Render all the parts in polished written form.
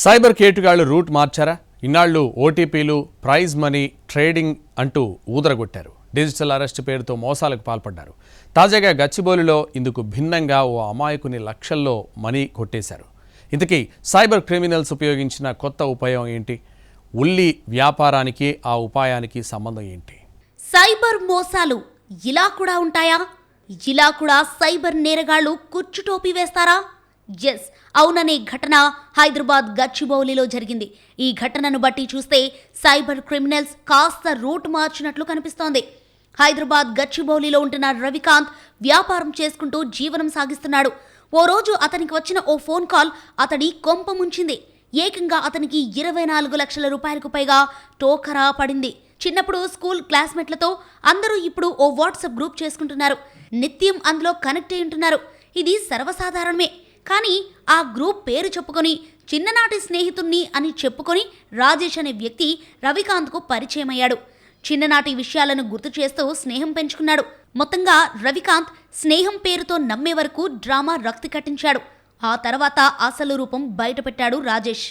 Cyber కేటుగాళ్లు route మార్చారా? ఇన్నాళ్లు ఓటీపీలు, prize money, trading అంటూ ఊదరగొట్టారు. Digital arrest పేరుతో మోసాలకు పాల్పడ్డారు. తాజాగా గచ్చిబౌలిలో ఇందుకు భిన్నంగా ఓ అమాయకుని లక్షల్లో మనీ కొట్టేశారు. ఇంతకీ సైబర్ క్రిమినల్స్ ఉపయోగించిన కొత్త ఉపాయం ఏంటి? ఉల్లి వ్యాపారానికి ఆ ఉపాయానికి సంబంధం ఏంటి? సైబర్ మోసాలు ఇలా కూడా ఉంటాయా? ఇలా కూడా సైబర్ నేరగాళ్లు కుచ్చుటోపీ వేస్తారా? ఎస్, అవుననే ఘటన హైదరాబాద్ గచ్చిబౌలిలో జరిగింది. ఈ ఘటనను బట్టి చూస్తే సైబర్ క్రిమినల్స్ కాస్త రూట్ మార్చినట్లు కనిపిస్తోంది. హైదరాబాద్ గచ్చిబౌలిలో ఉంటున్న రవికాంత్ వ్యాపారం చేసుకుంటూ జీవనం సాగిస్తున్నాడు. ఓ రోజు అతనికి వచ్చిన ఓ ఫోన్ కాల్ అతడి కొంప ముంచింది. ఏకంగా అతనికి 24 లక్షల రూపాయలకు పైగా టోకరా పడింది. చిన్నప్పుడు స్కూల్ క్లాస్మేట్లతో అందరూ ఇప్పుడు ఓ వాట్సాప్ గ్రూప్ చేసుకుంటున్నారు. నిత్యం అందులో కనెక్ట్ అయి ఉంటున్నారు. ఇది సర్వసాధారణమే. కానీ ఆ గ్రూప్ పేరు చెప్పుకొని చిన్ననాటి స్నేహితుణ్ణి అని చెప్పుకొని రాజేష్ అనే వ్యక్తి రవికాంత్కు పరిచయం అయ్యాడు. చిన్ననాటి విషయాలను గుర్తు చేస్తూ స్నేహం పెంచుకున్నాడు. మొత్తంగా రవికాంత్ స్నేహం పేరుతో నమ్మే వరకు డ్రామా రక్తి కట్టించాడు. ఆ తర్వాత అసలు రూపం బయటపెట్టాడు రాజేష్.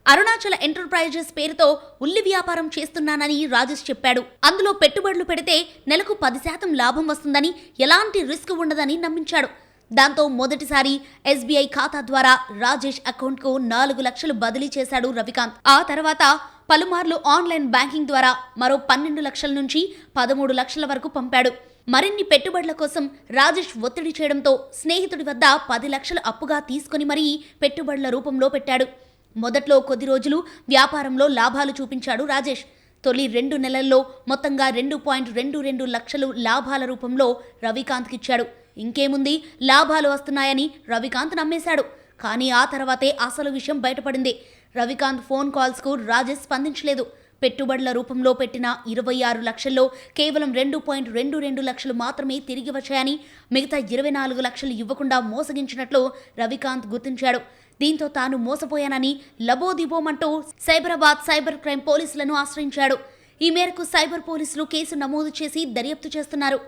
అరుణాచల ఎంటర్ప్రైజెస్ పేరుతో ఉల్లి వ్యాపారం చేస్తున్నానని రాజేష్ చెప్పాడు. అందులో పెట్టుబడులు పెడితే నెలకు 10% లాభం వస్తుందని, ఎలాంటి రిస్క్ ఉండదని నమ్మించాడు. దాంతో మొదటిసారి ఎస్బీఐ ఖాతా ద్వారా రాజేష్ అకౌంట్కు 4 లక్షలు బదిలీ చేశాడు రవికాంత్. ఆ తర్వాత పలుమార్లు ఆన్లైన్ బ్యాంకింగ్ ద్వారా మరో 12 లక్షల నుంచి 13 లక్షల వరకు పంపాడు. మరిన్ని పెట్టుబడుల కోసం రాజేష్ ఒత్తిడి చేయడంతో స్నేహితుడి వద్ద 10 లక్షలు అప్పుగా తీసుకుని మరీ పెట్టుబడుల రూపంలో పెట్టాడు. మొదట్లో కొద్ది రోజులు వ్యాపారంలో లాభాలు చూపించాడు రాజేష్. తొలి 2 నెలల్లో మొత్తంగా 2.22 లక్షలు లాభాల రూపంలో రవికాంత్కిచ్చాడు. ఇంకేముంది, లాభాలు వస్తున్నాయని రవికాంత్ నమ్మేశాడు. కానీ ఆ తర్వాతే అసలు విషయం బయటపడింది. రవికాంత్ ఫోన్ కాల్స్కు రాజేష్ స్పందించలేదు. పెట్టుబడుల రూపంలో పెట్టిన 26 లక్షల్లో కేవలం 2.22 లక్షలు మాత్రమే తిరిగి వచ్చాయని, మిగతా 24 లక్షలు ఇవ్వకుండా మోసగించినట్లు రవికాంత్ గుర్తించాడు. దీంతో తాను మోసపోయానని లబోదిబోమంటూ సైబరాబాద్ సైబర్ క్రైమ్ పోలీసులను ఆశ్రయించాడు. ఈ మేరకు సైబర్ పోలీసులు కేసు నమోదు చేసి దర్యాప్తు చేస్తున్నారు.